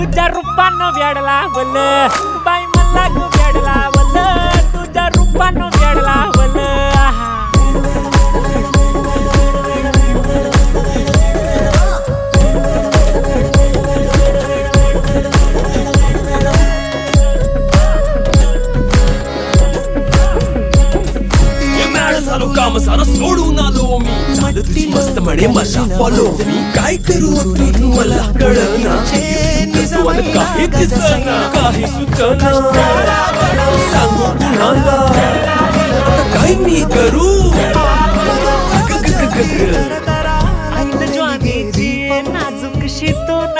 तुझ्या रूपानं वेड लावलं बाई मला ग वेड लावलं तुझ्या रूपानं वेड लावलं काम सारा सोडून आलो मी चालती मस्त म्हणे मला फॉलो मी काय करू तू मला कळना काही दिसना काही सुचना सांगू कुणाला काय मी करू ऐन ज्वानीची नाजूक शितून